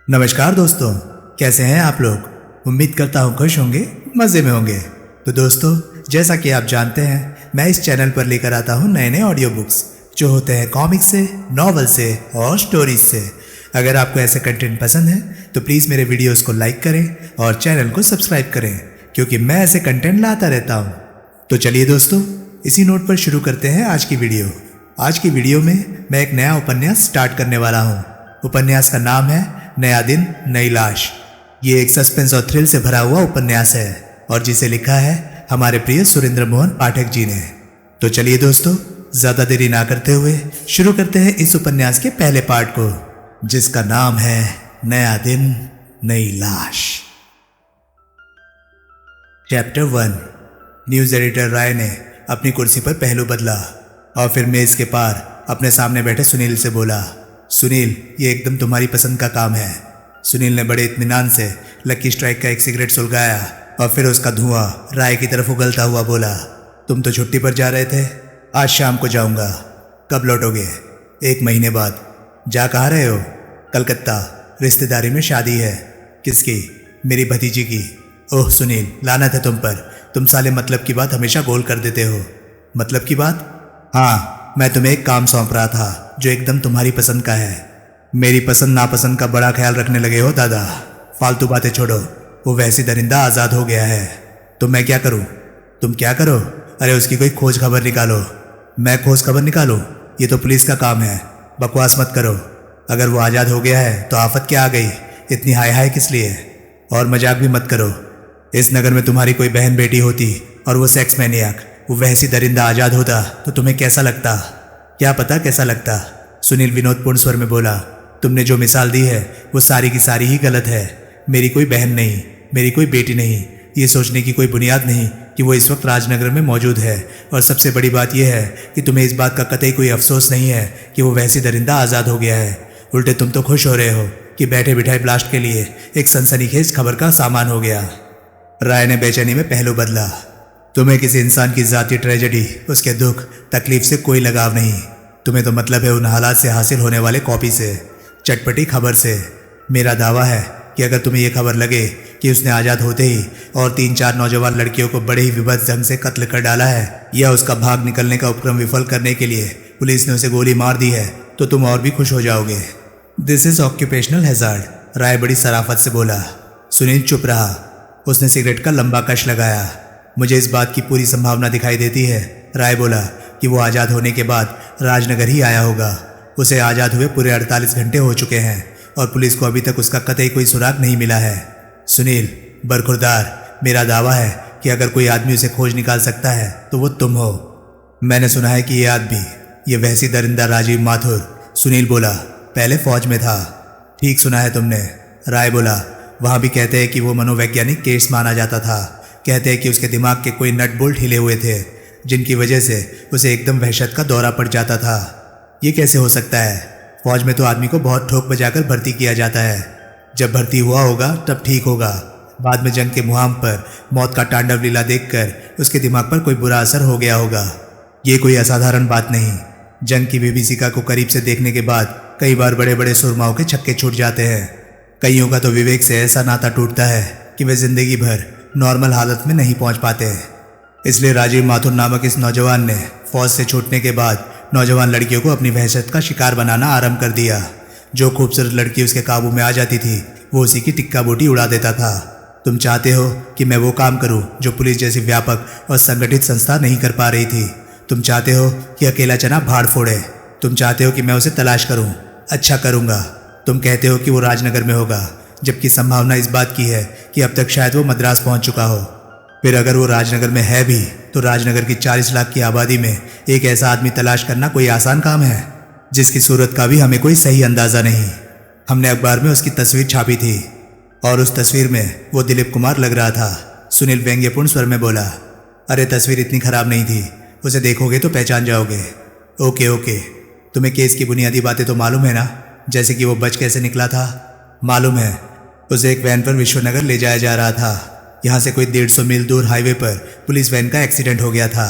नमस्कार दोस्तों, कैसे हैं आप लोग। उम्मीद करता हूँ खुश होंगे, मज़े में होंगे। तो दोस्तों, जैसा कि आप जानते हैं, मैं इस चैनल पर लेकर आता हूँ नए नए ऑडियो बुक्स जो होते हैं कॉमिक्स से, नॉवल से और स्टोरीज से। अगर आपको ऐसे कंटेंट पसंद है तो प्लीज़ मेरे वीडियोस को लाइक करें और चैनल को सब्सक्राइब करें, क्योंकि मैं ऐसे कंटेंट लाता रहता हूँ। तो चलिए दोस्तों, इसी नोट पर शुरू करते हैं आज की वीडियो। आज की वीडियो में मैं एक नया उपन्यास स्टार्ट करने वाला हूँ। उपन्यास का नाम है नया दिन नई लाश। ये एक सस्पेंस और थ्रिल से भरा हुआ उपन्यास है और जिसे लिखा है हमारे प्रिय सुरेंद्र मोहन पाठक जी ने। तो चलिए दोस्तों, ज्यादा देरी ना करते हुए शुरू करते हैं इस उपन्यास के पहले पार्ट को, जिसका नाम है नया दिन नई लाश। चैप्टर 1। न्यूज एडिटर राय ने अपनी कुर्सी पर पहलू बदला और फिर मेज के पार अपने सामने बैठे सुनील से बोला, सुनील, ये एकदम तुम्हारी पसंद का काम है। सुनील ने बड़े इत्मीनान से लकी स्ट्राइक का एक सिगरेट सुलगाया और फिर उसका धुआं राय की तरफ उगलता हुआ बोला, तुम तो छुट्टी पर जा रहे थे, आज शाम को जाऊंगा। कब लौटोगे? 1 महीने बाद। जा कहाँ रहे हो? कलकत्ता, रिश्तेदारी में शादी है। किसकी? मेरी भतीजी की। ओह सुनील, लानत है तुम पर, तुम साले मतलब की बात हमेशा गोल कर देते हो। मतलब की बात? हाँ, मैं तुम्हें एक काम सौंप रहा था जो एकदम तुम्हारी पसंद का है। मेरी पसंद नापसंद का बड़ा ख्याल रखने लगे हो दादा। फालतू बातें छोड़ो, वो वैसी दरिंदा आज़ाद हो गया है। तो मैं क्या करूं? तुम क्या करो? अरे उसकी कोई खोज खबर निकालो। मैं खोज खबर निकालूं? ये तो पुलिस का काम है, बकवास मत करो। अगर वो आज़ाद हो गया है तो आफत क्या आ गई, इतनी हाय हाय किस लिए? और मजाक भी मत करो। इस नगर में तुम्हारी कोई बहन बेटी होती और वो सेक्स मैनियाक, वो वैसी दरिंदा आज़ाद होता तो तुम्हें कैसा लगता? क्या पता कैसा लगता। सुनील विनोदपूर्ण स्वर में बोला, तुमने जो मिसाल दी है वो सारी की सारी ही गलत है। मेरी कोई बहन नहीं, मेरी कोई बेटी नहीं, ये सोचने की कोई बुनियाद नहीं कि वो इस वक्त राजनगर में मौजूद है। और सबसे बड़ी बात यह है कि तुम्हें इस बात का कतई कोई अफसोस नहीं है कि वो वैसी दरिंदा आज़ाद हो गया है। उल्टे तुम तो खुश हो रहे हो कि बैठे बिठाए ब्लास्ट के लिए एक सनसनीखेज खबर का सामान हो गया। राय ने बेचैनी में पहलू बदला। तुम्हें किसी इंसान की जाती ट्रेजेडी, उसके दुख तकलीफ से कोई लगाव नहीं। तुम्हें तो मतलब है उन हालात से हासिल होने वाले कॉपी से, चटपटी खबर से। मेरा दावा है कि अगर तुम्हें यह खबर लगे कि उसने आज़ाद होते ही और 3-4 नौजवान लड़कियों को बड़े ही विभत्स ढंग से कत्ल कर डाला है, या उसका भाग निकलने का उपक्रम विफल करने के लिए पुलिस ने उसे गोली मार दी है, तो तुम और भी खुश हो जाओगे। दिस इज ऑक्यूपेशनल हैजार्ड, राय बड़ी सराफत से बोला। सुनील चुप रहा। उसने सिगरेट का लंबा कश लगाया। मुझे इस बात की पूरी संभावना दिखाई देती है, राय बोला, कि वो आज़ाद होने के बाद राजनगर ही आया होगा। उसे आज़ाद हुए पूरे 48 घंटे हो चुके हैं और पुलिस को अभी तक उसका कतई कोई सुराग नहीं मिला है। सुनील, बरखुरदार, मेरा दावा है कि अगर कोई आदमी उसे खोज निकाल सकता है तो वो तुम हो। मैंने सुना है कि ये आदमी, ये वैसी दरिंदा राजीव माथुर, सुनील बोला, पहले फौज में था। ठीक सुना है तुमने, राय बोला। वहाँ भी कहते हैं कि वो मनोवैज्ञानिक केस माना जाता था। कहते हैं कि उसके दिमाग के कोई नट बोल्ट हिले हुए थे, जिनकी वजह से उसे एकदम वहशत का दौरा पड़ जाता था। ये कैसे हो सकता है? फौज में तो आदमी को बहुत ठोक बजाकर भर्ती किया जाता है। जब भर्ती हुआ होगा तब ठीक होगा। बाद में जंग के मुहाम पर मौत का तांडव लीला देखकर उसके दिमाग पर कोई बुरा असर हो गया होगा। ये कोई असाधारण बात नहीं। जंग की विभीषिका को करीब से देखने के बाद कई बार बड़े बड़े सुरमाओं के छक्के छूट जाते हैं। कईयों का तो विवेक से ऐसा नाता टूटता है कि वे जिंदगी भर नॉर्मल हालत में नहीं पहुंच पाते। इसलिए राजीव माथुर नामक इस नौजवान ने फौज से छूटने के बाद नौजवान लड़कियों को अपनी वहशत का शिकार बनाना आरंभ कर दिया। जो खूबसूरत लड़की उसके काबू में आ जाती थी वो उसी की टिक्का बोटी उड़ा देता था। तुम चाहते हो कि मैं वो काम करूं जो पुलिस जैसी व्यापक और संगठित संस्था नहीं कर पा रही थी। तुम चाहते हो कि अकेला चना भाड़ फोड़े। तुम चाहते हो कि मैं उसे तलाश करूं। अच्छा करूंगा। तुम कहते हो कि वो राजनगर में होगा, जबकि संभावना इस बात की है कि अब तक शायद वो मद्रास पहुंच चुका हो। फिर अगर वो राजनगर में है भी तो राजनगर की 40 लाख की आबादी में एक ऐसा आदमी तलाश करना कोई आसान काम है जिसकी सूरत का भी हमें कोई सही अंदाजा नहीं। हमने अखबार में उसकी तस्वीर छापी थी और उस तस्वीर में वो दिलीप कुमार लग रहा था। सुनील व्यंग्यपूर्ण स्वर में बोला, अरे तस्वीर इतनी खराब नहीं थी, उसे देखोगे तो पहचान जाओगे। ओके ओके, तुम्हें केस की बुनियादी बातें तो मालूम है ना, जैसे कि वो बच कैसे निकला था? मालूम है। उसे एक वैन पर विश्वनगर ले जाया जा रहा था। यहाँ से कोई 150 मील दूर हाईवे पर पुलिस वैन का एक्सीडेंट हो गया था।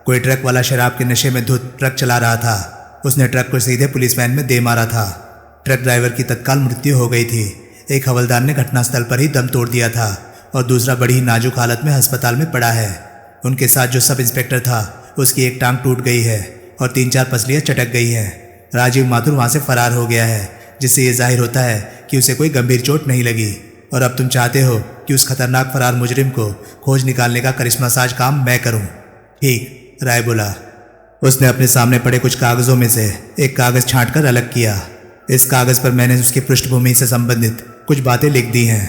कोई ट्रक वाला शराब के नशे में धुत ट्रक चला रहा था। उसने ट्रक को सीधे पुलिस वैन में दे मारा था। ट्रक ड्राइवर की तत्काल मृत्यु हो गई थी। एक हवलदार ने घटनास्थल पर ही दम तोड़ दिया था और दूसरा बड़ी ही नाजुक हालत में अस्पताल में पड़ा है। उनके साथ जो सब इंस्पेक्टर था उसकी एक टांग टूट गई है और 3-4 पसलियां चटक गई हैं। राजीव माथुर वहां से फरार हो गया है, जिससे ये जाहिर होता है कि उसे कोई गंभीर चोट नहीं लगी। और अब तुम चाहते हो कि उस खतरनाक फरार मुजरिम को खोज निकालने का करिश्मा साज काम मैं करूं। ठीक, राय बोला। उसने अपने सामने पड़े कुछ कागजों में से एक कागज छांटकर अलग किया। इस कागज पर मैंने उसकी पृष्ठभूमि से संबंधित कुछ बातें लिख दी हैं।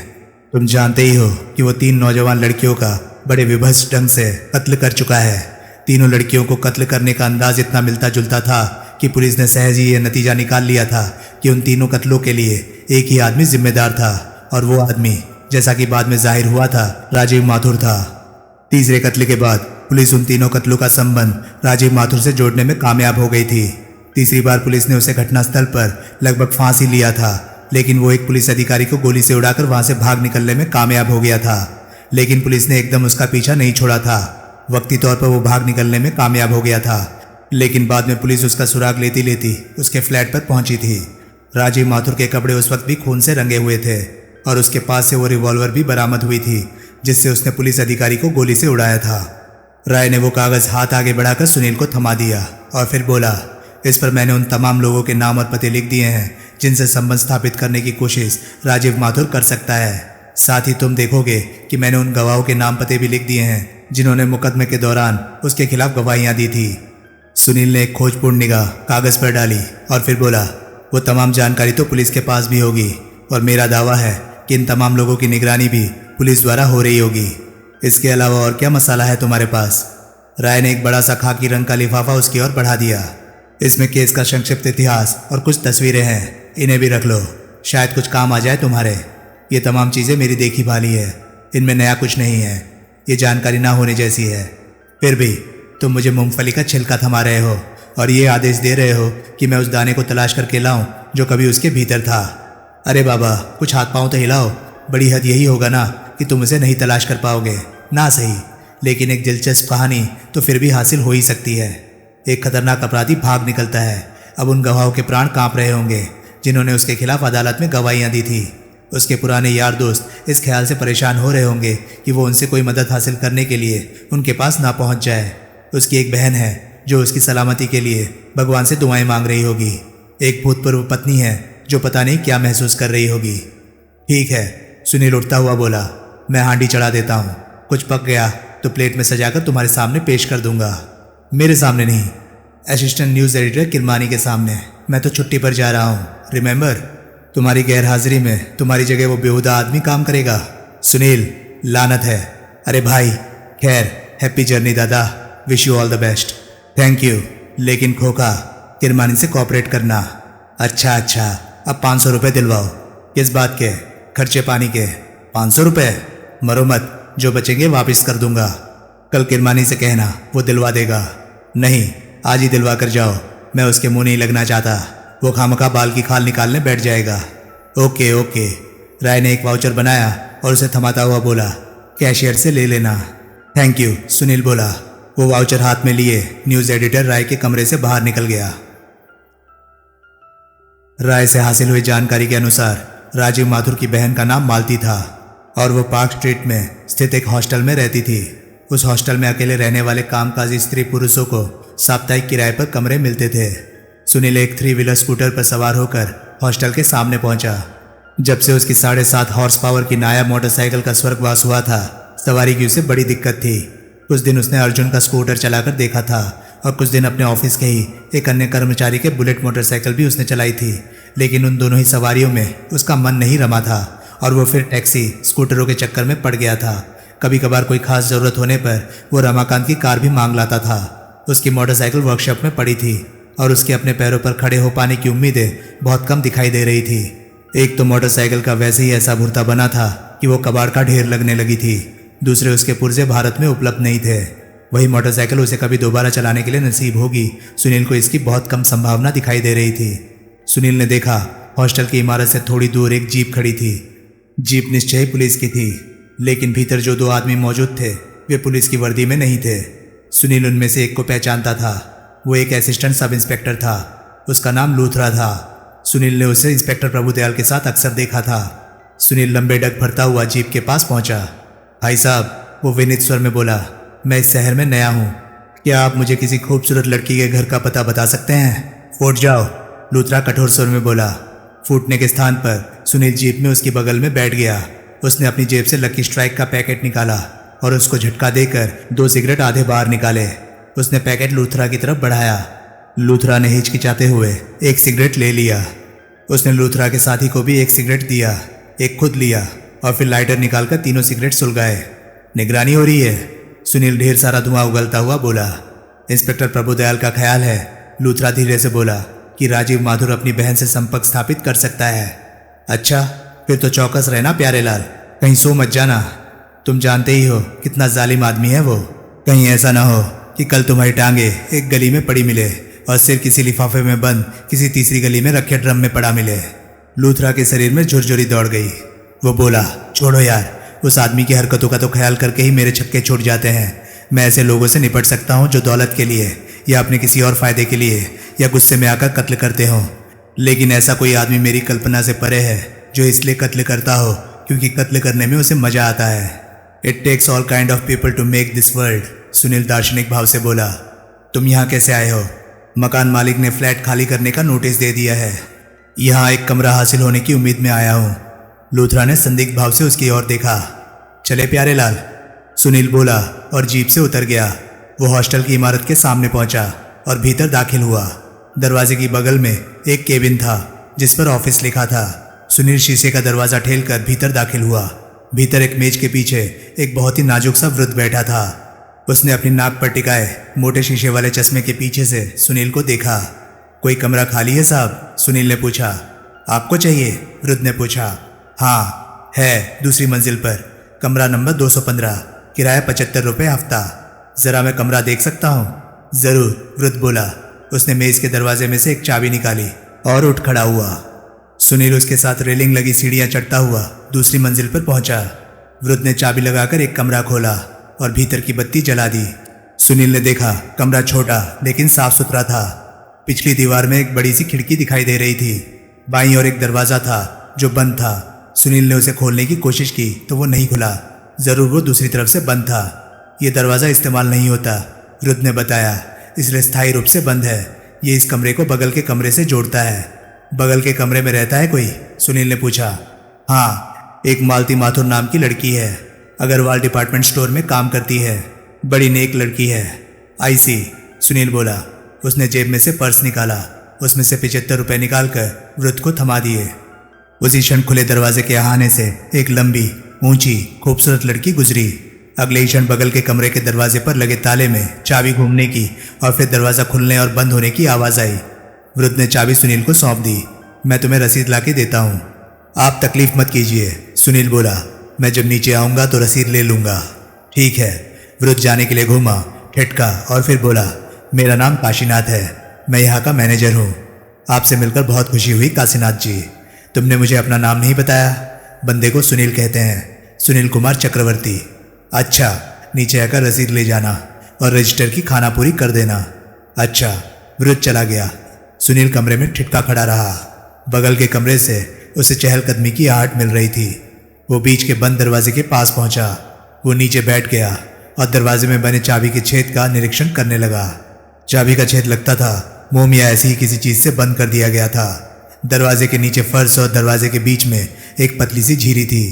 तुम जानते ही हो कि वो 3 नौजवान लड़कियों का बड़े विभत्स ढंग से कत्ल कर चुका है। तीनों लड़कियों को कत्ल करने का अंदाज इतना मिलता जुलता था कि पुलिस ने सहज ही यह नतीजा निकाल लिया था कि उन तीनों कत्लों के लिए एक ही आदमी जिम्मेदार था, और वो आदमी, जैसा कि बाद में जाहिर हुआ था, राजीव माथुर था। तीसरे कत्ल के बाद पुलिस उन तीनों कत्लों का संबंध राजीव माथुर से जोड़ने में कामयाब हो गई थी। तीसरी बार पुलिस ने उसे घटनास्थल पर लगभग फांसी लिया था, लेकिन वो एक पुलिस अधिकारी को गोली से उड़ाकर वहां से भाग निकलने में कामयाब हो गया था। लेकिन पुलिस ने एकदम उसका पीछा नहीं छोड़ा था। वक्ती तौर पर वो भाग निकलने में कामयाब हो गया था, लेकिन बाद में पुलिस उसका सुराग लेती लेती उसके फ्लैट पर पहुंची थी। राजीव माथुर के कपड़े उस वक्त भी खून से रंगे हुए थे और उसके पास से वो रिवॉल्वर भी बरामद हुई थी जिससे उसने पुलिस अधिकारी को गोली से उड़ाया था। राय ने वो कागज हाथ आगे बढ़ाकर सुनील को थमा दिया और फिर बोला, इस पर मैंने उन तमाम लोगों के नाम और पते लिख दिए हैं जिनसे संबंध स्थापित करने की कोशिश राजीव माथुर कर सकता है। साथ ही तुम देखोगे कि मैंने उन गवाहों के नाम पते भी लिख दिए हैं जिन्होंने मुकदमे के दौरान उसके खिलाफ गवाहियां दी थी। सुनील ने एक खोजपूर्ण निगाह कागज पर डाली और फिर बोला, वो तमाम जानकारी तो पुलिस के पास भी होगी और मेरा दावा है कि इन तमाम लोगों की निगरानी भी पुलिस द्वारा हो रही होगी। इसके अलावा और क्या मसाला है तुम्हारे पास? राय ने एक बड़ा सा खाकी रंग का लिफाफा उसकी ओर बढ़ा दिया। इसमें केस का संक्षिप्त इतिहास और कुछ तस्वीरें हैं, इन्हें भी रख लो, शायद कुछ काम आ जाए तुम्हारे। ये तमाम चीज़ें मेरी देखी भाली है, इनमें नया कुछ नहीं है, ये जानकारी ना होने जैसी है। फिर भी तुम मुझे मूंगफली का छिलका थमा रहे हो और ये आदेश दे रहे हो कि मैं उस दाने को तलाश करके लाऊं जो कभी उसके भीतर था। अरे बाबा, कुछ हाथ पांव तो हिलाओ। बड़ी हद यही होगा ना कि तुम उसे नहीं तलाश कर पाओगे। ना सही, लेकिन एक दिलचस्प कहानी तो फिर भी हासिल हो ही सकती है। एक खतरनाक अपराधी भाग निकलता है। अब उन गवाहों के प्राण कांप रहे होंगे जिन्होंने उसके खिलाफ अदालत में गवाहियां दी थी। उसके पुराने यार दोस्त इस ख्याल से परेशान हो रहे होंगे कि वो उनसे कोई मदद हासिल करने के लिए उनके पास ना पहुंच जाए। उसकी एक बहन है जो उसकी सलामती के लिए भगवान से दुआएं मांग रही होगी। एक भूतपूर्व पत्नी है जो पता नहीं क्या महसूस कर रही होगी। ठीक है, सुनील उठता हुआ बोला, मैं हांडी चढ़ा देता हूँ। कुछ पक गया तो प्लेट में सजाकर तुम्हारे सामने पेश कर दूंगा। मेरे सामने नहीं, असिस्टेंट न्यूज़ एडिटर किरमानी के सामने। मैं तो छुट्टी पर जा रहा हूँ, रिमेंबर। तुम्हारी गैरहाजिरी में तुम्हारी जगह वो बेहुदा आदमी काम करेगा। सुनील, लानत है। अरे भाई, खैर, हैप्पी जर्नी दादा, wish you all the best. Thank you, लेकिन खोखा, किरमानी से कोऑपरेट करना। अच्छा, अब 500 रुपये दिलवाओ। किस बात के? खर्चे पानी के। 500 रुपये? मरो मत, जो बचेंगे वापस कर दूंगा। कल किरमानी से कहना, वो दिलवा देगा। नहीं, आज ही दिलवा कर जाओ, मैं उसके मुंह नहीं लगना चाहता। वो खामखा बाल की खाल निकालने बैठ जाएगा। ओके। राय ने एक वाउचर बनाया और उसे थमाता हुआ बोला, कैशियर से ले लेना। थैंक यू, सुनील बोला। वो वाउचर हाथ में लिए न्यूज़ एडिटर राय के कमरे से बाहर निकल गया। राय से हासिल हुई जानकारी के अनुसार राजीव माथुर की बहन का नाम मालती था और वो पार्क स्ट्रीट में स्थित एक हॉस्टल में रहती थी। उस हॉस्टल में अकेले रहने वाले कामकाजी स्त्री पुरुषों को साप्ताहिक किराए पर कमरे मिलते थे। सुनील एक 3 व्हीलर स्कूटर पर सवार होकर हॉस्टल के सामने पहुंचा। जब से उसकी 7.5 हॉर्स पावर की नायाब मोटरसाइकिल का स्वर्गवास हुआ था, सवारी की उसे बड़ी दिक्कत थी। कुछ दिन उसने अर्जुन का स्कूटर चलाकर देखा था और कुछ दिन अपने ऑफिस के ही एक अन्य कर्मचारी के बुलेट मोटरसाइकिल भी उसने चलाई थी, लेकिन उन दोनों ही सवारियों में उसका मन नहीं रमा था और वो फिर टैक्सी स्कूटरों के चक्कर में पड़ गया था। कभी कभार कोई खास जरूरत होने पर वो रमाकांत की कार भी मांग लाता था। उसकी मोटरसाइकिल वर्कशॉप में पड़ी थी और उसके अपने पैरों पर खड़े हो पाने की उम्मीदें बहुत कम दिखाई दे रही थी। एक तो मोटरसाइकिल का वैसे ही ऐसा भुरता बना था कि वो कबाड़ का ढेर लगने लगी थी। दूसरे उसके पुर्जे भारत में उपलब्ध नहीं थे। वही मोटरसाइकिल उसे कभी दोबारा चलाने के लिए नसीब होगी, सुनील को इसकी बहुत कम संभावना दिखाई दे रही थी। सुनील ने देखा हॉस्टल की इमारत से थोड़ी दूर एक जीप खड़ी थी। जीप निश्चय ही पुलिस की थी, लेकिन भीतर जो 2 आदमी मौजूद थे वे पुलिस की वर्दी में नहीं थे। सुनील उनमें से एक को पहचानता था। वो एक असिस्टेंट सब इंस्पेक्टर था। उसका नाम लूथरा था। सुनील ने उसे इंस्पेक्टर प्रभुदयाल के साथ अक्सर देखा था। सुनील लंबे डग भरता हुआ जीप के पास पहुंचा। भाई साहब, वो विनीत स्वर में बोला, मैं इस शहर में नया हूँ, क्या आप मुझे किसी खूबसूरत लड़की के घर का पता बता सकते हैं? फूट जाओ, लूथरा कठोर स्वर में बोला। फूटने के स्थान पर सुनील जीप में उसके बगल में बैठ गया। उसने अपनी जेब से लकी स्ट्राइक का पैकेट निकाला और उसको झटका देकर 2 सिगरेट आधे बाहर निकाले। उसने पैकेट लूथरा की तरफ बढ़ाया। लूथरा ने हिचकिचाते हुए एक सिगरेट ले लिया। उसने लूथरा के साथी को भी एक सिगरेट दिया, एक खुद लिया और फिर लाइटर निकालकर तीनों सिगरेट सुलगाए। निगरानी हो रही है, सुनील ढेर सारा धुआं उगलता हुआ बोला। इंस्पेक्टर प्रभुदयाल का ख्याल है, लूथरा धीरे से बोला, कि राजीव माथुर अपनी बहन से संपर्क स्थापित कर सकता है। अच्छा, फिर तो चौकस रहना प्यारेलाल, कहीं सो मत जाना। तुम जानते ही हो कितना जालिम आदमी है वो। कहीं ऐसा ना हो कि कल तुम्हारी टांगे एक गली में पड़ी मिले और सिर किसी लिफाफे में बंद किसी तीसरी गली में रखे ड्रम में पड़ा मिले। लूथरा के शरीर में झुरझुरी दौड़ गई। वो बोला, छोड़ो यार, उस आदमी की हरकतों का तो ख्याल करके ही मेरे छक्के छूट जाते हैं। मैं ऐसे लोगों से निपट सकता हूँ जो दौलत के लिए या अपने किसी और फायदे के लिए या गुस्से में आकर कत्ल करते हो, लेकिन ऐसा कोई आदमी मेरी कल्पना से परे है जो इसलिए कत्ल करता हो क्योंकि कत्ल करने में उसे मजा आता है। It takes all kind of people to make this world, Sunil दार्शनिक भाव से बोला। तुम यहाँ कैसे आए हो? मकान मालिक ने फ्लैट खाली करने का नोटिस दे दिया है। यहाँ एक कमरा हासिल होने की उम्मीद में आया हूँ। लूथरा ने संदिग्ध भाव से उसकी ओर देखा। चले प्यारेलाल, सुनील बोला और जीप से उतर गया। वो हॉस्टल की इमारत के सामने पहुंचा और भीतर दाखिल हुआ। दरवाजे की बगल में एक केबिन था जिस पर ऑफिस लिखा था। सुनील शीशे का दरवाजा ठेलकर भीतर दाखिल हुआ। भीतर एक मेज के पीछे एक बहुत ही नाजुक सा वृद्ध बैठा था। उसने अपनी नाक पर टिकाए मोटे शीशे वाले चश्मे के पीछे से सुनील को देखा। कोई कमरा खाली है साहब? सुनील ने पूछा। आपको चाहिए? वृद्ध ने पूछा। हाँ है, दूसरी मंजिल पर, कमरा नंबर 215, किराया 75 रुपये हफ्ता। जरा मैं कमरा देख सकता हूँ? जरूर, वृद्ध बोला। उसने मेज के दरवाजे में से एक चाबी निकाली और उठ खड़ा हुआ। सुनील उसके साथ रेलिंग लगी सीढ़ियां चढ़ता हुआ दूसरी मंजिल पर पहुंचा। वृद्ध ने चाबी लगाकर एक कमरा खोला और भीतर की बत्ती जला दी। सुनील ने देखा कमरा छोटा लेकिन साफ सुथरा था। पिछली दीवार में एक बड़ी सी खिड़की दिखाई दे रही थी। बाईं ओर एक दरवाजा था जो बंद था। सुनील ने उसे खोलने की कोशिश की तो वो नहीं खुला। जरूर वो दूसरी तरफ से बंद था। ये दरवाज़ा इस्तेमाल नहीं होता, वृद्ध ने बताया, इसलिए स्थायी रूप से बंद है। ये इस कमरे को बगल के कमरे से जोड़ता है। बगल के कमरे में रहता है कोई? सुनील ने पूछा। हाँ, एक मालती माथुर नाम की लड़की है। अग्रवाल डिपार्टमेंट स्टोर में काम करती है। बड़ी नेक लड़की है। आई सी, सुनील बोला। उसने जेब में से पर्स निकाला। उसमें से 75 रुपये निकालकर वृद्ध को थमा दिए। उसी क्षण खुले दरवाजे के आने से एक लंबी, ऊंची, खूबसूरत लड़की गुजरी। अगले ही क्षण बगल के कमरे के दरवाजे पर लगे ताले में चाबी घूमने की और फिर दरवाज़ा खुलने और बंद होने की आवाज़ आई। वृद्ध ने चाबी सुनील को सौंप दी। मैं तुम्हें रसीद ला के देता हूँ, आप तकलीफ मत कीजिए, सुनील बोला। मैं जब नीचे आऊँगा तो रसीद ले लूँगा। ठीक है। वृद्ध जाने के लिए घूमा, ठिठका और फिर बोला, मेरा नाम काशीनाथ है, मैं यहाँ का मैनेजर हूँ। आपसे मिलकर बहुत खुशी हुई काशीनाथ जी। तुमने मुझे अपना नाम नहीं बताया। बंदे को सुनील कहते हैं, सुनील कुमार चक्रवर्ती। अच्छा, नीचे आकर रसीद ले जाना और रजिस्टर की खाना पूरी कर देना। अच्छा। वृद्ध चला गया। सुनील कमरे में ठिठका खड़ा रहा। बगल के कमरे से उसे चहलकदमी की आहट मिल रही थी। वो बीच के बंद दरवाजे के पास पहुंचा। वो नीचे बैठ गया और दरवाजे में बने चाबी के छेद का निरीक्षण करने लगा। चाबी का छेद लगता था मोम या ऐसी ही किसी चीज से बंद कर दिया गया था। दरवाजे के नीचे फर्श और दरवाजे के बीच में एक पतली सी झीरी थी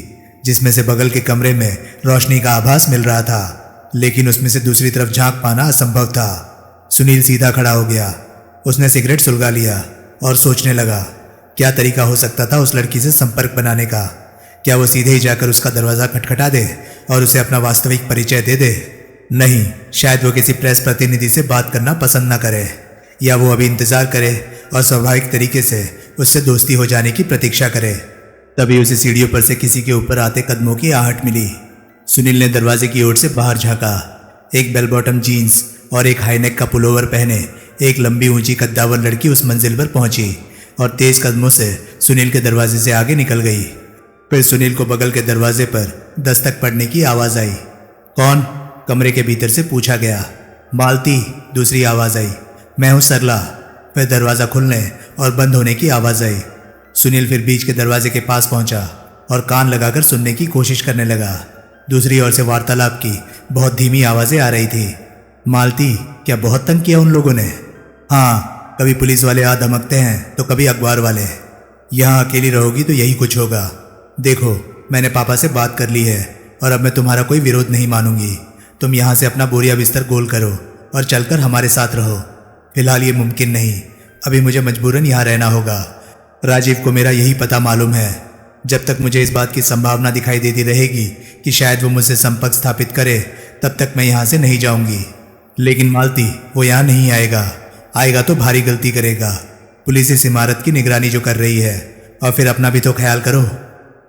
जिसमें से बगल के कमरे में रोशनी का आभास मिल रहा था, लेकिन उसमें से दूसरी तरफ झांक पाना असंभव था। सुनील सीधा खड़ा हो गया। उसने सिगरेट सुलगा लिया और सोचने लगा, क्या तरीका हो सकता था उस लड़की से संपर्क बनाने का? क्या वो सीधे ही जाकर उसका दरवाज़ा खटखटा दे और उसे अपना वास्तविक परिचय दे दे? नहीं, शायद वो किसी प्रेस प्रतिनिधि से बात करना पसंद न करे, या वो अभी इंतजार करे और स्वाभाविक तरीके से उससे दोस्ती हो जाने की प्रतीक्षा करे। तभी उसे सीढ़ियों पर से किसी के ऊपर आते कदमों की आहट मिली। सुनील ने दरवाजे की ओर से बाहर झांका। एक बेल बॉटम जीन्स और एक हाईनेक का पुलोवर पहने एक लंबी ऊंची कद्दावर लड़की उस मंजिल पर पहुंची और तेज कदमों से सुनील के दरवाजे से आगे निकल गई। फिर सुनील को बगल के दरवाजे पर दस्तक पड़ने की आवाज़ आई। कौन? कमरे के भीतर से पूछा गया। मालती, दूसरी आवाज़ आई। मैं हूँ सरला। फिर दरवाज़ा खुलने और बंद होने की आवाज़ आई। सुनील फिर बीच के दरवाजे के पास पहुंचा और कान लगाकर सुनने की कोशिश करने लगा। दूसरी ओर से वार्तालाप की बहुत धीमी आवाजें आ रही थी। मालती, क्या बहुत तंग किया उन लोगों ने? हाँ, कभी पुलिस वाले आ धमकते हैं तो कभी अखबार वाले। यहाँ अकेली रहोगी तो यही कुछ होगा। देखो, मैंने पापा से बात कर ली है और अब मैं तुम्हारा कोई विरोध नहीं मानूंगी। तुम यहाँ से अपना बोरिया बिस्तर गोल करो और चलकर हमारे साथ रहो। फिलहाल ये मुमकिन नहीं, अभी मुझे मजबूरन यहाँ रहना होगा। राजीव को मेरा यही पता मालूम है। जब तक मुझे इस बात की संभावना दिखाई देती रहेगी कि शायद वो मुझसे संपर्क स्थापित करे, तब तक मैं यहाँ से नहीं जाऊंगी। लेकिन मालती, वो यहाँ नहीं आएगा। आएगा तो भारी गलती करेगा। पुलिस इस इमारत की निगरानी जो कर रही है, और फिर अपना भी तो ख्याल करो।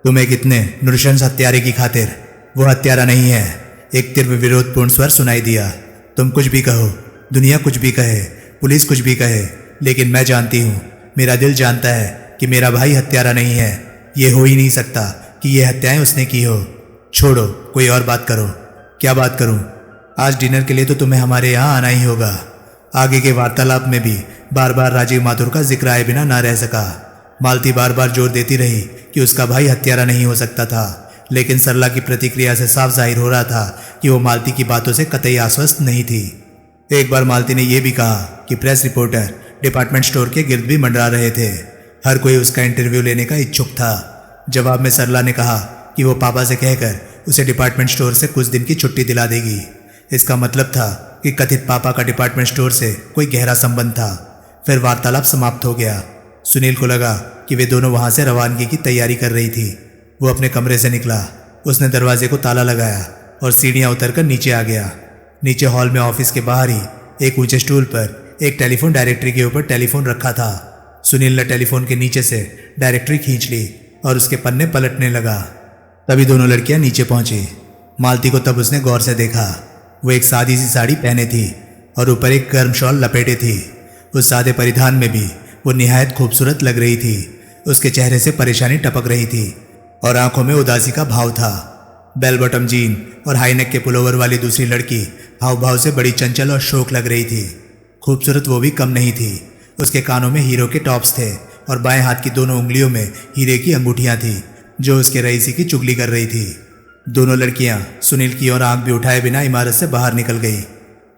तुम एक इतने नृशंस हत्यारे की खातिर, वो हत्यारा नहीं है। एक तीव्र विरोधपूर्ण स्वर सुनाई दिया। तुम कुछ भी कहो, दुनिया कुछ भी कहे, पुलिस कुछ भी कहे, लेकिन मैं जानती हूँ, मेरा दिल जानता है कि मेरा भाई हत्यारा नहीं है। ये हो ही नहीं सकता कि ये हत्याएं उसने की हो। छोड़ो, कोई और बात करो। क्या बात करूं? आज डिनर के लिए तो तुम्हें हमारे यहाँ आना ही होगा। आगे के वार्तालाप में भी बार बार राजीव माथुर का जिक्र आए बिना ना रह सका। मालती बार बार जोर देती रही कि उसका भाई हत्यारा नहीं हो सकता था, लेकिन सरला की प्रतिक्रिया से साफ जाहिर हो रहा था कि वो मालती की बातों से कतई आश्वस्त नहीं थी। एक बार मालती ने यह भी कहा कि प्रेस रिपोर्टर डिपार्टमेंट स्टोर के गिर्द भी मंडरा रहे थे। हर कोई उसका इंटरव्यू लेने का इच्छुक था। जवाब में सरला ने कहा कि वो पापा से कहकर उसे डिपार्टमेंट स्टोर से कुछ दिन की छुट्टी दिला देगी। इसका मतलब था कि कथित पापा का डिपार्टमेंट स्टोर से कोई गहरा संबंध था। फिर वार्तालाप समाप्त हो गया। सुनील को लगा कि वे दोनों वहां से रवानगी की तैयारी कर रही थी। वो अपने कमरे से निकला। उसने दरवाजे को ताला लगाया और सीढ़ियां उतरकर नीचे आ गया। नीचे हॉल में ऑफिस के बाहर ही एक ऊंचे स्टूल पर एक टेलीफोन डायरेक्टरी के ऊपर टेलीफोन रखा था। सुनील ने टेलीफोन के नीचे से डायरेक्टरी खींच ली और उसके पन्ने पलटने लगा। तभी दोनों लड़कियां नीचे पहुंची। मालती को तब उसने गौर से देखा। वो एक सादी सी साड़ी पहने थी और ऊपर एक गर्म शॉल लपेटे थी। उस सादे परिधान में भी वो निहायत खूबसूरत लग रही थी। उसके चेहरे से परेशानी टपक रही थी और आंखों में उदासी का भाव था। बेल बॉटम जीन और हाई नेक के पुलोवर वाली दूसरी लड़की हाव भाव से बड़ी चंचल और शौक लग रही थी। खूबसूरत वो भी कम नहीं थी। उसके कानों में हीरो के टॉप्स थे और बाएं हाथ की दोनों उंगलियों में हीरे की अंगूठियां थी जो उसके रईसी की चुगली कर रही थी। दोनों लड़कियां सुनील की ओर आंख भी उठाए बिना इमारत से बाहर निकल गई।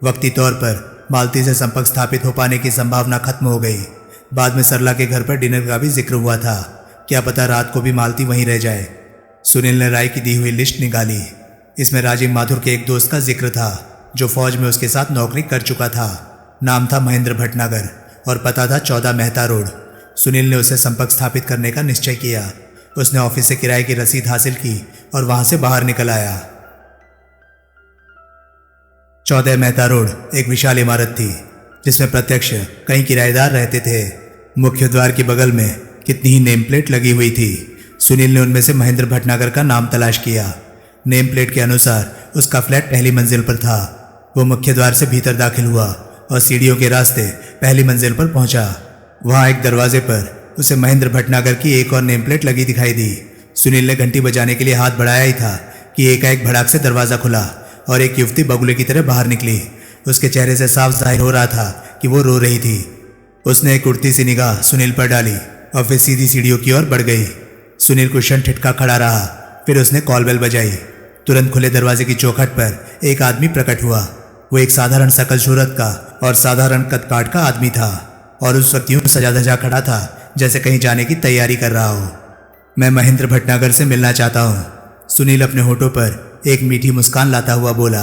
वक्ती तौर पर मालती से संपर्क स्थापित हो पाने की संभावना खत्म हो गई। बाद में सरला के घर पर डिनर का भी जिक्र हुआ था। क्या पता रात को भी मालती वहीं रह जाए। सुनील ने राय की दी हुई लिस्ट निकाली। इसमें राजीव माथुर के एक दोस्त का जिक्र था जो फौज में उसके साथ नौकरी कर चुका था। नाम था महेंद्र भटनागर और पता था 14 मेहता रोड। सुनील ने उससे संपर्क स्थापित करने का निश्चय किया। उसने ऑफिस से किराए की रसीद हासिल की और वहां से बाहर निकल आया। 14 मेहता रोड एक विशाल इमारत थी जिसमें प्रत्यक्ष कई किराएदार रहते थे। मुख्य द्वार के बगल में कितनी ही नेम प्लेट लगी हुई थी। सुनील ने उनमें से महेंद्र भटनागर का नाम तलाश किया। नेम प्लेट के अनुसार उसका फ्लैट पहली मंजिल पर था। वो मुख्य द्वार से भीतर दाखिल हुआ और सीढ़ियों के रास्ते पहली मंजिल पर पहुंचा। वहां एक दरवाजे पर उसे महेंद्र भटनागर की एक और नेम प्लेट लगी दिखाई दी। सुनील ने घंटी बजाने के लिए हाथ बढ़ाया ही था कि एकाएक भड़ाक से दरवाजा खुला और एक युवती बगुले की तरह बाहर निकली। उसके चेहरे से साफ जाहिर हो रहा था कि वो रो रही थी। उसने एक उड़ती सी निगाह सुनील पर डाली और फिर सीधी सीढ़ियों की ओर बढ़ गई। सुनील कुछ क्षण ठिठका खड़ा रहा। फिर उसने कॉल बेल बजाई। तुरंत खुले दरवाजे की चौखट पर एक आदमी प्रकट हुआ। वो एक साधारण सकल सूरत का और साधारण कद काट का आदमी था और उस वक्त यूं सजा धजा खड़ा था जैसे कहीं जाने की तैयारी कर रहा हो। मैं महेंद्र भटनागर से मिलना चाहता हूँ। सुनील अपने होठों पर एक मीठी मुस्कान लाता हुआ बोला।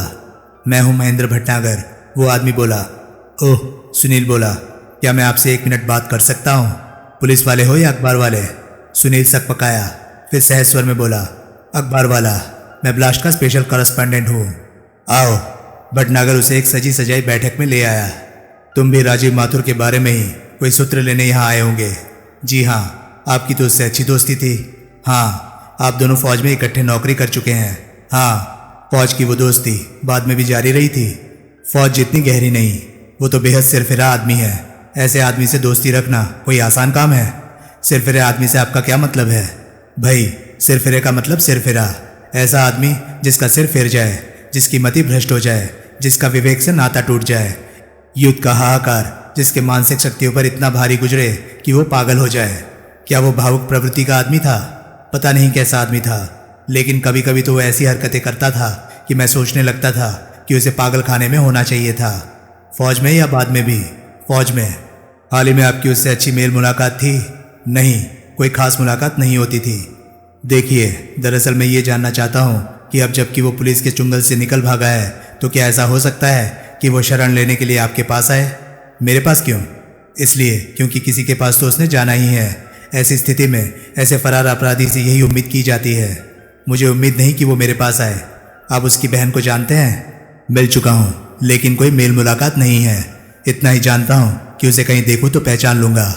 मैं हूँ महेंद्र भटनागर। वो आदमी बोला। ओह, सुनील बोला, क्या मैं आपसे 1 मिनट बात कर सकता हूँ? पुलिस वाले हो या अखबार वाले? सुनील सकपकाया, फिर सहज स्वर में बोला, अखबार वाला। मैं ब्लास्ट का स्पेशल कॉरेस्पॉन्डेंट हूँ। आओ। भटनागर उसे एक सजी सजाई बैठक में ले आया। तुम भी राजीव माथुर के बारे में ही कोई सूत्र लेने यहाँ आए होंगे? जी हाँ। आपकी तो उससे अच्छी दोस्ती थी। हाँ। आप दोनों फौज में इकट्ठे नौकरी कर चुके हैं। हाँ। फौज की वो दोस्ती बाद में भी जारी रही थी। फौज जितनी गहरी नहीं, वो तो बेहद सिरफिरा आदमी है। ऐसे आदमी से दोस्ती रखना कोई आसान काम है? सिरफिरे आदमी से आपका क्या मतलब है? भाई, सिरफिरे का मतलब सिरफिरा, ऐसा आदमी जिसका सिर फिर जाए, जिसकी मति भ्रष्ट हो जाए, जिसका विवेक से नाता टूट जाए, युद्ध का हाहाकार जिसके मानसिक शक्तियों पर इतना भारी गुजरे कि वो पागल हो जाए। क्या वो भावुक प्रवृत्ति का आदमी था? पता नहीं कैसा आदमी था, लेकिन कभी कभी तो वो ऐसी हरकतें करता था कि मैं सोचने लगता था कि उसे पागल खाने में होना चाहिए था। फौज में या बाद में भी? फौज में। हाल ही में आपकी उससे अच्छी मेल मुलाकात थी? नहीं, कोई खास मुलाकात नहीं होती थी। देखिए, दरअसल मैं ये जानना चाहता हूँ कि अब जबकि वो पुलिस के चुंगल से निकल भागा है तो क्या ऐसा हो सकता है कि वो शरण लेने के लिए आपके पास आए? मेरे पास क्यों? इसलिए क्योंकि किसी के पास तो उसने जाना ही है। ऐसी स्थिति में ऐसे फरार अपराधी से यही उम्मीद की जाती है। मुझे उम्मीद नहीं कि वो मेरे पास आए। आप उसकी बहन को जानते हैं? मिल चुका हूँ, लेकिन कोई मेल मुलाकात नहीं है। इतना ही जानता हूँ कि उसे कहीं देखूँ तो पहचान लूँगा।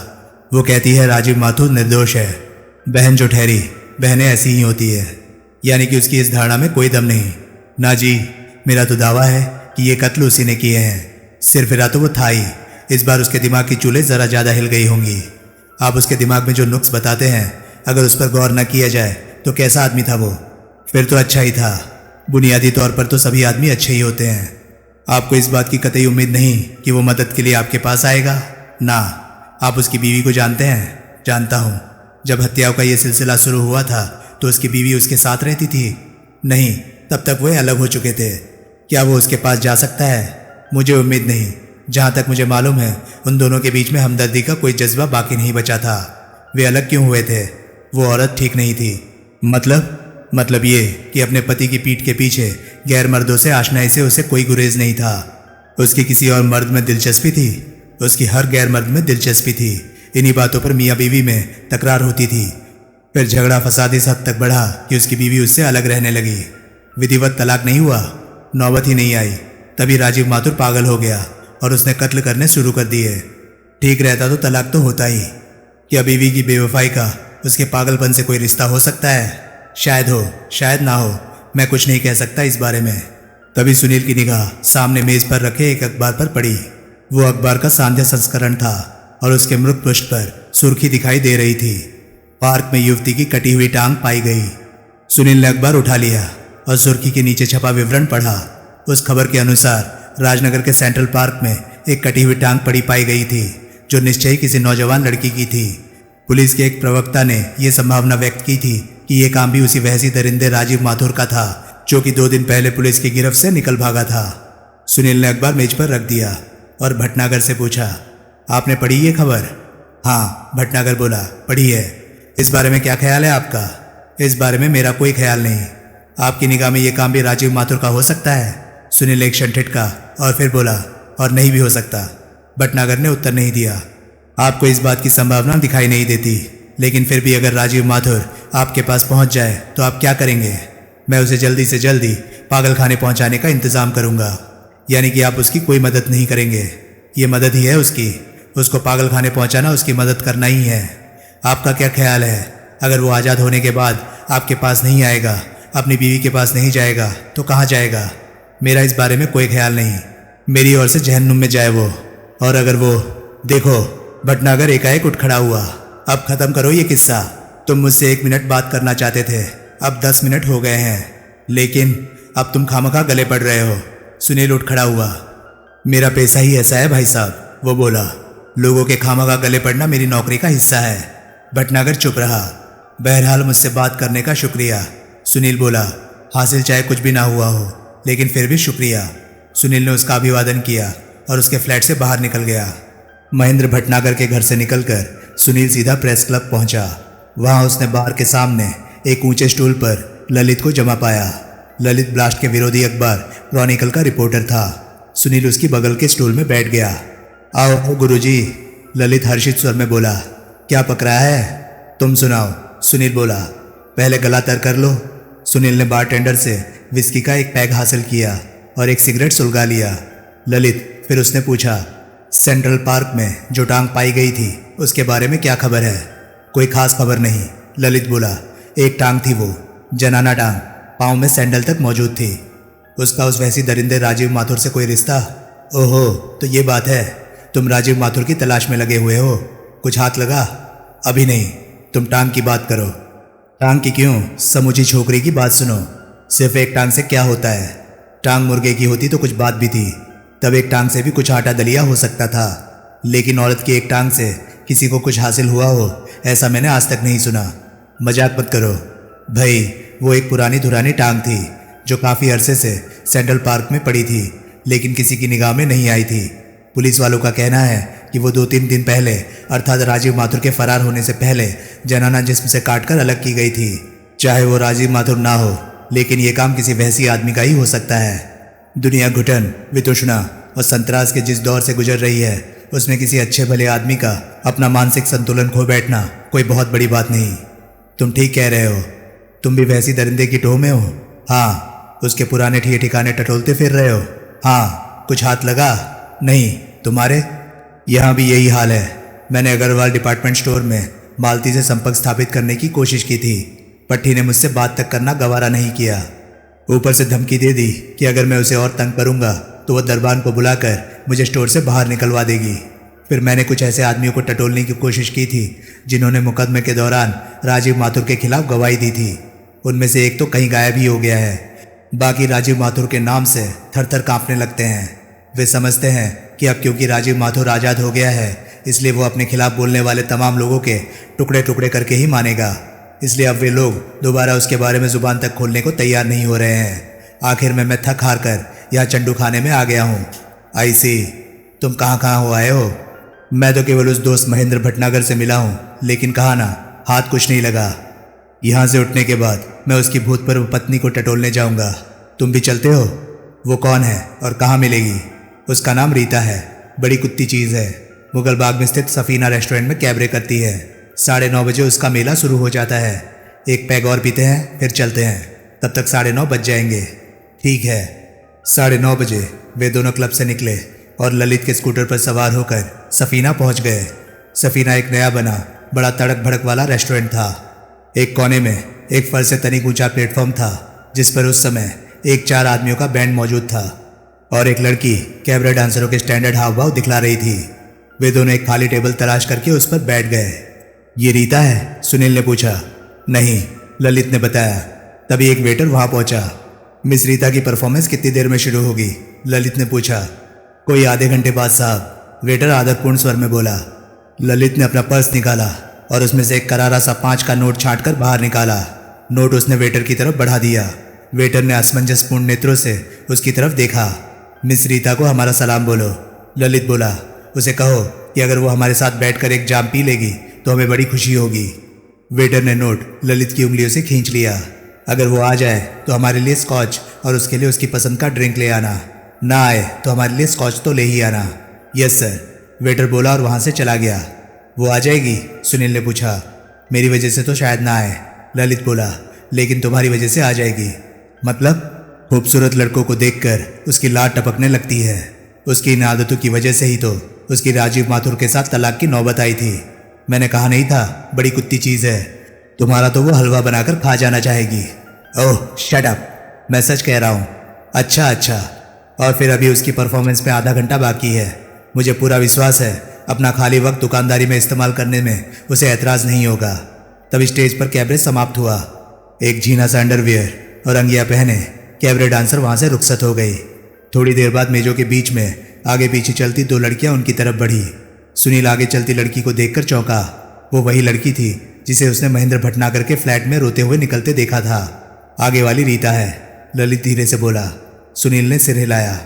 वो कहती है राजीव माथुर निर्दोष है। बहन जो ठहरी, बहनें ऐसी ही होती है। यानी कि उसकी इस धारणा में कोई दम नहीं। ना जी, मेरा तो दावा है कि ये कत्ल उसी ने किए हैं। सिरफिरा तो वो था ही। इस बार उसके दिमाग की चूलें ज़रा ज़्यादा हिल गई होंगी। आप उसके दिमाग में जो नुक्स बताते हैं, अगर उस पर गौर न किया जाए तो कैसा आदमी था वो? फिर तो अच्छा ही था। बुनियादी तौर पर तो सभी आदमी अच्छे ही होते हैं। आपको इस बात की कतई उम्मीद नहीं कि वो मदद के लिए आपके पास आएगा? ना। आप उसकी बीवी को जानते हैं? जानता हूँ। जब हत्याओं का ये सिलसिला शुरू हुआ था तो उसकी बीवी उसके साथ रहती थी? नहीं, तब तक वे अलग हो चुके थे। क्या वो उसके पास जा सकता है? मुझे उम्मीद नहीं। जहाँ तक मुझे मालूम है, उन दोनों के बीच में हमदर्दी का कोई जज्बा बाकी नहीं बचा था। वे अलग क्यों हुए थे? वो औरत ठीक नहीं थी। मतलब ये कि अपने पति की पीठ के पीछे गैर मर्दों से आशनाई से उसे कोई गुरेज नहीं था। उसकी किसी और मर्द में दिलचस्पी थी? उसकी हर गैर मर्द में दिलचस्पी थी। इन्हीं बातों पर मियाँ बीवी में तकरार होती थी। फिर झगड़ा फसाद इस हद तक बढ़ा कि उसकी बीवी उससे अलग रहने लगी। विधिवत तलाक नहीं हुआ, नौबत ही नहीं आई। तभी राजीव माथुर पागल हो गया और उसने कत्ल करने शुरू कर दिए। ठीक रहता तो तलाक तो होता ही। क्या बीवी की बेवफाई का उसके पागलपन से कोई रिश्ता हो सकता है? शायद हो, शायद ना हो। मैं कुछ नहीं कह सकता इस बारे में। तभी सुनील की निगाह सामने मेज पर रखे एक अखबार पर पड़ी। वो अखबार का सांध्य संस्करण था और उसके मृत पृष्ठ पर सुर्खी दिखाई दे रही थी। पार्क में युवती की कटी हुई टांग पाई गई। सुनील ने अखबार उठा लिया और सुर्खी के नीचे छपा विवरण पढ़ा। उस खबर के अनुसार राजनगर के सेंट्रल पार्क में एक कटी हुई टांग पड़ी पाई गई थी, जो निश्चय ही किसी नौजवान लड़की की थी। पुलिस के एक प्रवक्ता ने यह संभावना व्यक्त की थी कि यह काम भी उसी वहसी दरिंदे राजीव माथुर का था, जो कि 2 दिन पहले पुलिस की गिरफ्त से निकल भागा था। सुनील ने अखबार मेज पर रख दिया और भटनागर से पूछा, आपने पढ़ी ये खबर? हाँ, भटनागर बोला, पढ़ी है। इस बारे में क्या ख्याल है आपका? इस बारे में मेरा कोई ख्याल नहीं। आपकी निगाह में यह काम भी राजीव माथुर का हो सकता है? सुनील एक क्षण ठिठका और फिर बोला, और नहीं भी हो सकता। भटनागर ने उत्तर नहीं दिया। आपको इस बात की संभावना दिखाई नहीं देती, लेकिन फिर भी अगर राजीव माथुर आपके पास पहुंच जाए तो आप क्या करेंगे? मैं उसे जल्दी से जल्दी पागल खाने पहुंचाने का इंतजाम करूंगा। यानी कि आप उसकी कोई मदद नहीं करेंगे? ये मदद ही है उसकी। उसको पागल खाने पहुंचाना उसकी मदद करना ही है। आपका क्या ख्याल है, अगर वो आज़ाद होने के बाद आपके पास नहीं आएगा, अपनी बीवी के पास नहीं जाएगा, तो कहाँ जाएगा? मेरा इस बारे में कोई ख्याल नहीं। मेरी ओर से जहन्नुम में जाए वो। और अगर वो... देखो, भटनागर एकाएक उठ खड़ा हुआ। अब खत्म करो ये किस्सा। तुम मुझसे 1 मिनट बात करना चाहते थे, अब 10 मिनट हो गए हैं, लेकिन अब तुम खामखा गले पड़ रहे हो। सुनील उठ खड़ा हुआ। मेरा पेशा ही ऐसा है भाई साहब, वो बोला। लोगों के खामखा गले पड़ना मेरी नौकरी का हिस्सा है। भटनागर चुप रहा। बहरहाल मुझसे बात करने का शुक्रिया, सुनील बोला। हासिल चाहे कुछ भी ना हुआ हो, लेकिन फिर भी शुक्रिया। सुनील ने उसका अभिवादन किया और उसके फ्लैट से बाहर निकल गया। महेंद्र भटनागर के घर से निकलकर सुनील सीधा प्रेस क्लब पहुंचा। वहां उसने बार के सामने एक ऊंचे स्टूल पर ललित को जमा पाया। ललित ब्लास्ट के विरोधी अखबार क्रॉनिकल का रिपोर्टर था। सुनील उसकी बगल के स्टूल में बैठ गया। आओ गुरुजी, ललित हर्षित स्वर में बोला। क्या पकड़ा है? तुम सुनाओ, सुनील बोला। पहले गला तर कर लो। सुनील ने बारटेंडर से विस्की का एक पैग हासिल किया और एक सिगरेट सुलगा लिया। ललित फिर उसने पूछा, सेंट्रल पार्क में जो टांग पाई गई थी उसके बारे में क्या खबर है? कोई खास खबर नहीं, ललित बोला। एक टांग थी, वो जनाना टांग, पाँव में सैंडल तक मौजूद थी। उसका उस वैसी दरिंदे राजीव माथुर से कोई रिश्ता? ओहो, तो ये बात है। तुम राजीव माथुर की तलाश में लगे हुए हो। कुछ हाथ लगा? अभी नहीं, तुम टांग की बात करो। टांग की क्यों? समूची छोकरी की बात सुनो। सिर्फ एक टांग से क्या होता है? टांग मुर्गे की होती तो कुछ बात भी थी। तब एक टांग से भी कुछ आटा दलिया हो सकता था, लेकिन औरत की एक टांग से किसी को कुछ हासिल हुआ हो, ऐसा मैंने आज तक नहीं सुना। मजाक मत करो भाई। वो एक पुरानी धुरानी टांग थी जो काफ़ी अरसे से सेंट्रल पार्क में पड़ी थी, लेकिन किसी की निगाह में नहीं आई थी। पुलिस वालों का कहना है कि वो 2-3 दिन पहले अर्थात राजीव माथुर के फरार होने से पहले जनाना जिस्म से काटकर अलग की गई थी। चाहे वो राजीव माथुर ना हो, लेकिन ये काम किसी वैसी आदमी का ही हो सकता है। दुनिया घुटन, वितुषणा और संतरास के जिस दौर से गुजर रही है, उसमें किसी अच्छे भले आदमी का अपना मानसिक संतुलन खो बैठना कोई बहुत बड़ी बात नहीं। तुम ठीक कह रहे हो। तुम भी वैसी दरिंदे की टोह में हो? हाँ। उसके पुराने ठिकाने टटोलते फिर रहे हो? हाँ। कुछ हाथ लगा? नहीं। तुम्हारे? यहाँ भी यही हाल है। मैंने अग्रवाल डिपार्टमेंट स्टोर में मालती से संपर्क स्थापित करने की कोशिश की थी। पट्टी ने मुझसे बात तक करना गवारा नहीं किया। ऊपर से धमकी दे दी कि अगर मैं उसे और तंग करूंगा तो वह दरबान को बुलाकर मुझे स्टोर से बाहर निकलवा देगी। फिर मैंने कुछ ऐसे आदमियों को टटोलने की कोशिश की थी जिन्होंने मुकदमे के दौरान राजीव माथुर के खिलाफ गवाही दी थी। उनमें से एक तो कहीं गायब ही हो गया है। बाकी राजीव माथुर के नाम से थर थर कांपने लगते हैं। वे समझते हैं कि अब क्योंकि राजीव माथुर आज़ाद हो गया है, इसलिए वो अपने खिलाफ बोलने वाले तमाम लोगों के टुकड़े टुकड़े करके ही मानेगा। इसलिए अब वे लोग दोबारा उसके बारे में जुबान तक खोलने को तैयार नहीं हो रहे हैं। आखिर में मैं थक हार कर यहाँ चंडू खाने में आ गया हूँ। आई सी। तुम कहाँ हो आए हो? मैं तो केवल उस दोस्त महेंद्र भटनागर से मिला हूँ, लेकिन कहा ना, हाथ कुछ नहीं लगा। यहाँ से उठने के बाद मैं उसकी भूतपूर्व पत्नी को टटोलने जाऊँगा। तुम भी चलते हो? वो कौन है और कहाँ मिलेगी? उसका नाम रीता है। बड़ी कुत्ती चीज़ है। मुगल बाग में स्थित सफीना रेस्टोरेंट में कैबरे करती है। 9:30 बजे उसका मेला शुरू हो जाता है। एक पैग और पीते हैं, फिर चलते हैं। तब तक 9:30 बज जाएंगे। ठीक है। 9:30 बजे वे दोनों क्लब से निकले और ललित के स्कूटर पर सवार होकर सफीना पहुंच गए। सफीना एक नया बना बड़ा तड़क भड़क वाला रेस्टोरेंट था। एक कोने में एक फर्श से तनिक ऊंचा प्लेटफॉर्म था जिस पर उस समय एक 4 आदमियों का बैंड मौजूद था और एक लड़की कैबरे डांसरों के स्टैंडर्ड हाव भाव दिखला रही थी। वे दोनों एक खाली टेबल तलाश करके उस पर बैठ गए। ये रीता है? सुनील ने पूछा। नहीं, ललित ने बताया। तभी एक वेटर वहां पहुंचा। मिस रीता की परफॉर्मेंस कितनी देर में शुरू होगी? ललित ने पूछा। कोई आधे घंटे बाद साहब, वेटर आदरपूर्ण स्वर में बोला। ललित ने अपना पर्स निकाला और उसमें से एक करारा सा 5 का नोट छांट कर बाहर निकाला। नोट उसने वेटर की तरफ बढ़ा दिया। वेटर ने असमंजसपूर्ण नेत्रों से उसकी तरफ देखा। मिस रीता को हमारा सलाम बोलो, ललित बोला। उसे कहो कि अगर वो हमारे साथ बैठकर एक जाम पी लेगी तो हमें बड़ी खुशी होगी। वेटर ने नोट ललित की उंगलियों से खींच लिया। अगर वो आ जाए तो हमारे लिए स्कॉच और उसके लिए उसकी पसंद का ड्रिंक ले आना। ना आए तो हमारे लिए स्कॉच तो ले ही आना। यस सर, वेटर बोला और वहाँ से चला गया। वो आ जाएगी? सुनील ने पूछा। मेरी वजह से तो शायद ना आए, ललित बोला, लेकिन तुम्हारी वजह से आ जाएगी। मतलब? खूबसूरत लड़कों को देखकर उसकी लाट टपकने लगती है। उसकी इन आदतों की वजह से ही तो उसकी राजीव माथुर के साथ तलाक की नौबत आई थी। मैंने कहा नहीं था, बड़ी कुत्ती चीज़ है। तुम्हारा तो वो हलवा बनाकर खा जाना चाहेगी। ओह शट अप, मैं सच कह रहा हूँ। अच्छा। और फिर अभी उसकी परफॉर्मेंस में आधा घंटा बाकी है। मुझे पूरा विश्वास है अपना खाली वक्त दुकानदारी में इस्तेमाल करने में उसे ऐतराज़ नहीं होगा। तब स्टेज पर कैबरे समाप्त हुआ। एक झीना सा अंडरवियर और अंगिया पहने कैबरे डांसर वहाँ से रुखसत हो गई। थोड़ी देर बाद मेजों के बीच में आगे पीछे चलती 2 लड़कियां उनकी तरफ बढ़ी। सुनील आगे चलती लड़की को देखकर चौंका। वो वही लड़की थी जिसे उसने महेंद्र भटनागर के फ्लैट में रोते हुए निकलते देखा था। आगे वाली रीता है, ललित धीरे से बोला। सुनील ने सिर हिलाया।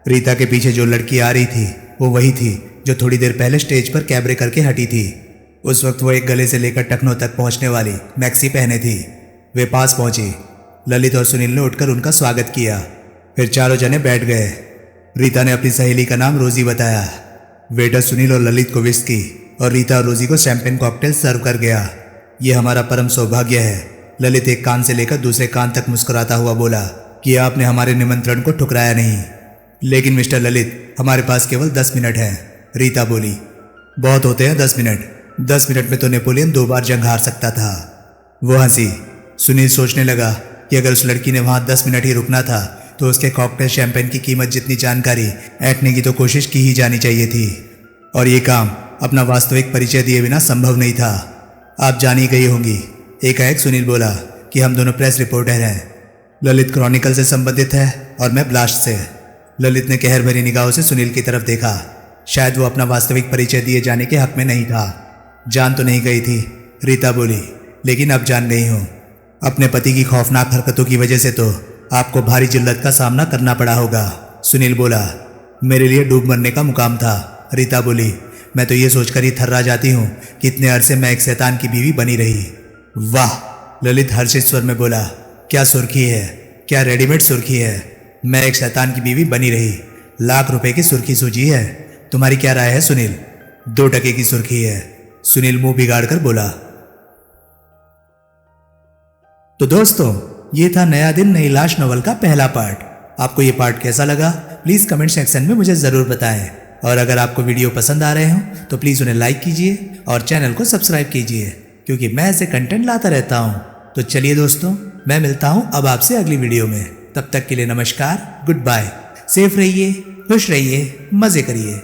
रीता के पीछे जो लड़की आ रही थी वो वही थी जो थोड़ी देर पहले स्टेज पर कैबरे करके हटी थी। उस वक्त वो एक गले से लेकर टखनों तक पहुंचने वाली मैक्सी पहने थी। वे पास पहुंची। ललित और सुनील ने उठकर उनका स्वागत किया। फिर चारों जने बैठ गए। रीता ने अपनी सहेली का नाम रोजी बताया। वेटर सुनील और ललित को विस्की और रीता और रोजी को शैंपेन कॉकटेल सर्व कर गया। ये हमारा परम सौभाग्य है, ललित एक कान से लेकर दूसरे कान तक मुस्कुराता हुआ बोला, कि आपने हमारे निमंत्रण को ठुकराया नहीं। लेकिन मिस्टर ललित, हमारे पास केवल 10 मिनट हैं, रीता बोली। बहुत होते हैं 10 मिनट। 10 मिनट में तो नेपोलियन 2 बार जंग हार सकता था। वो हंसी। सुनील सोचने लगा कि अगर उस लड़की ने वहाँ 10 मिनट ही रुकना था तो उसके कॉकटेल शैंपेन की कीमत जितनी जानकारी ऐंठने की तो कोशिश की ही जानी चाहिए थी। और ये काम अपना वास्तविक परिचय दिए बिना संभव नहीं था। आप जान ही गई होंगी, एकाएक सुनील बोला, कि हम दोनों प्रेस रिपोर्टर हैं। ललित क्रॉनिकल से संबंधित है और मैं ब्लास्ट से। ललित ने कहर भरी निगाहों से सुनील की तरफ देखा। शायद वो अपना वास्तविक परिचय दिए जाने के हक में नहीं था। जान तो नहीं गई थी, रीता बोली, लेकिन अब जान गई हूँ। अपने पति की खौफनाक हरकतों की वजह से तो आपको भारी जिल्लत का सामना करना पड़ा होगा। सुनील बोला। मेरे लिए डूब मरने का मुकाम था, रीता बोली। मैं तो ये सोचकर ही थर्रा जाती हूँ कि इतने अरसे मैं एक शैतान की बीवी बनी रही। वाह, ललित हर्षित स्वर में बोला। क्या सुर्खी है, क्या रेडीमेड सुर्खी है। मैं एक शैतान की बीवी बनी रही, लाख रुपए की सुर्खी सूझी है। तुम्हारी क्या राय है सुनील? 2 टके की सुर्खी है, सुनील मुंह बिगाड़ कर बोला। तो दोस्तों, ये था नया दिन नई लाश नॉवल का पहला पार्ट। आपको ये पार्ट कैसा लगा प्लीज़ कमेंट सेक्शन में मुझे ज़रूर बताएं। और अगर आपको वीडियो पसंद आ रहे हो तो प्लीज़ उन्हें लाइक कीजिए और चैनल को सब्सक्राइब कीजिए, क्योंकि मैं ऐसे कंटेंट लाता रहता हूँ। तो चलिए दोस्तों, मैं मिलता हूँ अब आपसे अगली वीडियो में। तब तक के लिए नमस्कार, गुड बाय। सेफ रहिए, खुश रहिए, मज़े करिए।